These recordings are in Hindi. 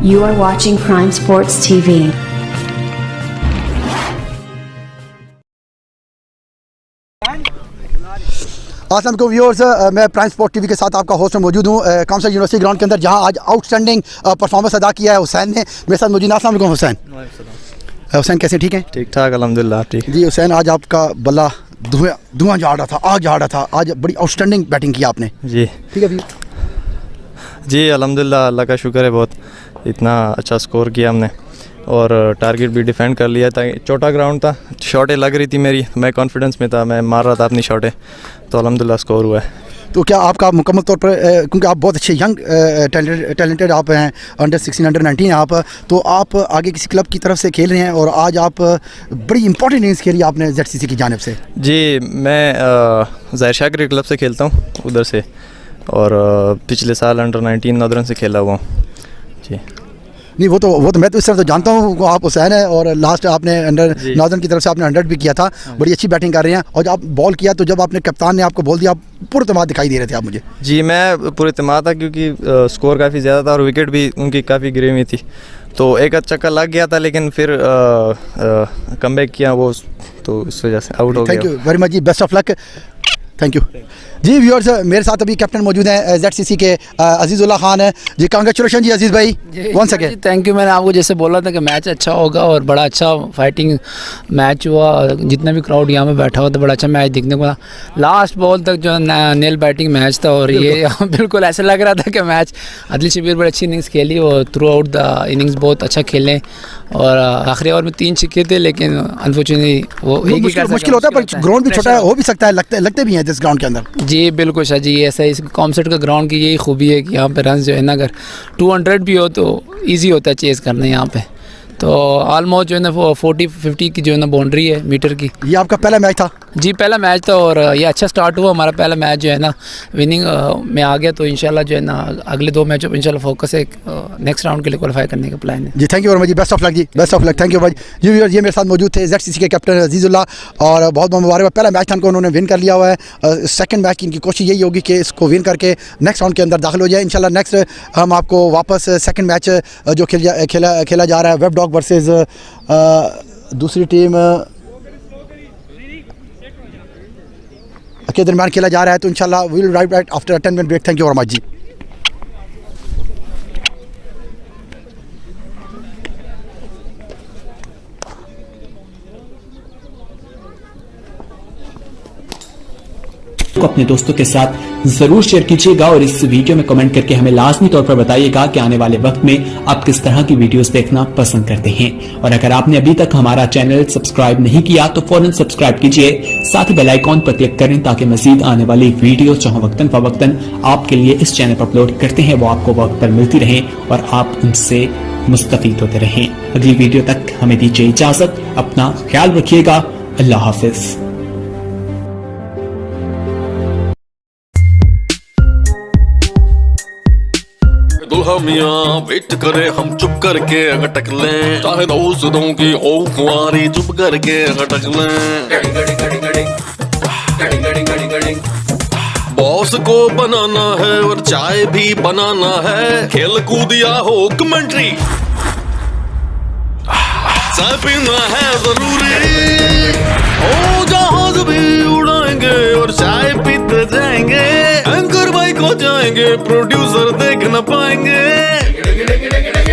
You are watching Prime Sports TV. अस्सलाम वालेकुम व्यूअर्स, मैं प्राइम स्पोर्ट टीवी के साथ आपका होस्ट में मौजूद हूँ काउंसिल यूनिवर्सिटी ग्राउंड के अंदर, जहाँ आज आउटस्टैंडिंग परफॉर्मेंस अदा किया है हुसैन ने। मेरे साथ मौजूद। अस्सलाम वालेकुम हुसैन। हुसैन कैसे, ठीक है? ठीक ठाक अल्हम्दुलिल्लाह, आप ठीक? जी हुसैन, आज आपका बल्ला धुआं झाड़ रहा था, आग झाड़ रहा था। आज बड़ी आउटस्टैंडिंग बैटिंग की आपने। जी ठीक है भैया? जी अल्हम्दुलिल्लाह, अल्लाह का शुक्र है, बहुत इतना अच्छा स्कोर किया हमने और टारगेट भी डिफेंड कर लिया था। छोटा ग्राउंड था, शॉटें लग रही थी मेरी, मैं कॉन्फिडेंस में था, मैं मार रहा था अपनी शॉटें, तो अल्हम्दुलिल्लाह स्कोर हुआ है। तो क्या आपका मुकम्मल तौर पर, क्योंकि आप बहुत अच्छे यंग टैलेंटेड आप हैं, अंडर 16 अंडर 19 आप, तो आप आगे किसी क्लब की तरफ से खेल रहे हैं और आज आप बड़ी इंपॉर्टेंट इनिंग्स खेली आपने ZCC की जानिब से। जी मैं ज़ाहिर शाह क्रिकेट क्लब से खेलता हूँ उधर से, और पिछले साल अंडर 19 नॉर्दर्न से खेला हुआ हूँ। जी नहीं, वो तो मैं तो इस तरह तो जानता हूँ, आप हुसैन है और लास्ट आपने अंडर नॉर्दर्न की तरफ से आपने 100 भी किया था। बड़ी अच्छी बैटिंग कर रहे हैं। और जब आप बॉल किया तो जब आपने कप्तान ने आपको बॉल दिया, आप पूरे तमाम दिखाई दे रहे थे आप मुझे। जी मैं पूरे तमाम था, क्योंकि स्कोर काफ़ी ज़्यादा था और विकेट भी उनकी काफ़ी गिरी हुई थी, तो एक चक्कर लग गया था, लेकिन फिर कमबैक किया वो, तो इस वजह से आउट हो गया। थैंक यू वेरी मच जी, best of luck. Thank you जी। व्यूअर्स, मेरे साथ अभी कैप्टन मौजूद हैं ZCC के अजीज़ुल्लाह खान है जी। कांग्रेचुलेशन जी अजीज़ भाई, वन सेकेंड। Thank you. मैंने आपको जैसे बोला था कि मैच अच्छा होगा और बड़ा अच्छा फाइटिंग मैच हुआ, जितना भी क्राउड यहाँ पे बैठा हुआ था, बड़ा अच्छा मैच देखने को मिला। लास्ट बॉल तक जो नेल बैटिंग मैच था और ये बिल्कुल ऐसा लग रहा था कि मैच आदिल शबीर बड़ी अच्छी इनिंग्स खेली और थ्रू आउट द इनिंग्स बहुत अच्छा खेले, और आखिरी ओवर में 3 छक्के थे, लेकिन अनफॉर्चुनेटली वो मुश्किल होता है, पर ग्राउंड भी छोटा हो भी सकता है, लगते भी हैं जिस ग्राउंड के अंदर। जी बिल्कुल शाह जी, ऐसा इस कॉमसेट का ग्राउंड की यही खूबी है कि यहाँ पे रन जो है ना, अगर 200 भी हो तो इजी होता है चेज़ करना यहाँ पे। तो ऑलमोस्ट जो है ना 40-50 की जो है ना बाउंड्री है मीटर की। ये आपका पहला मैच था? जी पहला मैच था और ये अच्छा स्टार्ट हुआ हमारा। पहला मैच जो है ना विनिंग में आ गया, तो इंशाल्लाह जो है ना अगले 2 मैचों पर इंशाल्लाह फोकस है नेक्स्ट राउंड के लिए क्वालिफाई करने का प्लान है जी। थैंक यू वेरी मच जी, बेस्ट ऑफ लक जी, best of luck. Thank you भाई जी। ये मेरे साथ मौजूद थे ZCC के कैप्टन अजीज़ुल्लाह, और बहुत बहुत मुबारक। पहला मैच था उनको, उन्होंने विन कर लिया हुआ है। सेकंड मैच की इनकी कोशिश यही होगी कि इसको विन करके नेक्स्ट राउंड के अंदर दाखिल हो जाए इंशाल्लाह। नेक्स्ट हम आपको वापस सेकंड मैच जो खेला जा रहा है, वेब डॉग वर्सेस दूसरी टीम के दरमियान खेला जा रहा है, तो इंशाल्लाह we will right after 10 minute break. Thank you very much जी। को अपने दोस्तों के साथ जरूर शेयर कीजिएगा और इस वीडियो में कमेंट करके हमें लाजमी तौर पर बताइएगा कि आने वाले वक्त में आप किस तरह की वीडियोस देखना पसंद करते हैं। और अगर आपने अभी तक हमारा चैनल सब्सक्राइब नहीं किया तो फौरन सब्सक्राइब कीजिए, साथ ही बेल आइकॉन पर क्लिक करें ताकि मजीद आने वाली वीडियो जो वक्तन फवक्तन आपके लिए इस चैनल पर अपलोड करते हैं वो आपको वक्त पर मिलती रहे और आप उनसे मुस्तफीद होते रहें। अगली वीडियो तक हमें दीजिए इजाजत, अपना ख्याल रखिएगा, अल्लाह हाफिज। दुल्हा मियाँ वेट करे हम चुप करके अटक लें, चाहे दोस्तों की हो कुंवारी चुप करके अटक लें। बॉस को बनाना है और चाय भी बनाना है, खेल कूद या हो कमेंट्री, चाय पीना है जरूरी। ओ जहाज भी उड़ाएंगे और चाय पीते जाएंगे, एंकर भाई को जाएंगे, प्रोड्यूसर देख न पाएंगे।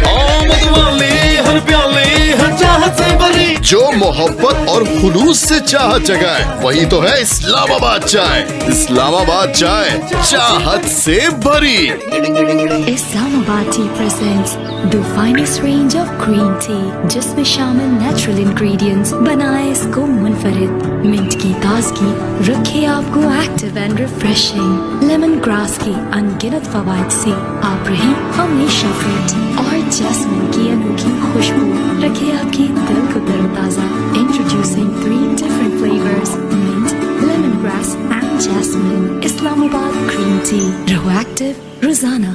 आमद वाली हर प्याली हर चाहत से भरी, जो मोहब्बत और खुलूस से चाहत जगाए वही तो है इस्लामाबाद चाय। इस्लामाबाद चाय, चाहत से भरी। Islamabad Tea presents the finest range of green tea, जिसमें शामिल नेचुरल इंग्रेडिएंट्स बनाए इसको मुनफरिद। मिंट की ताजगी रखे आपको active and refreshing, lemon grass की अनगिनत फवाइद से आप रहे हमेशा फिट, और जैस्मिन की अनोखी खुशबू रखे आपके दिल को तरोताजा। Introducing 3 different flavors, mint, lemongrass and jasmine. Islamabad green tea, रहो एक्टिव रोजाना।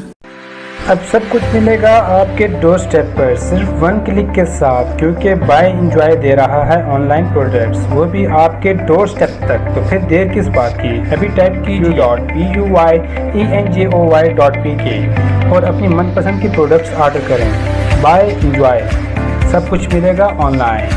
अब सब कुछ मिलेगा आपके डोर स्टेप पर सिर्फ 1 क्लिक के साथ, क्योंकि बाय एंजॉय दे रहा है ऑनलाइन प्रोडक्ट्स, वो भी आपके डोर स्टेप तक। तो फिर देर किस बात की, अभी टाइप कीजिए .buyenjoy.pk और अपनी मनपसंद की प्रोडक्ट्स ऑर्डर करें। बाय इंजॉय सब कुछ मिलेगा ऑनलाइन।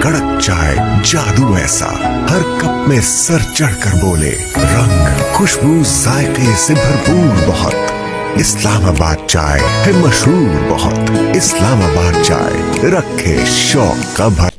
कड़क चाय जादू ऐसा, हर कप में सर चढ़कर बोले, रंग खुशबू जायके से भरपूर बहुत। इस्लामाबाद चाय है मशहूर बहुत। इस्लामाबाद चाय रखे शौक का भर।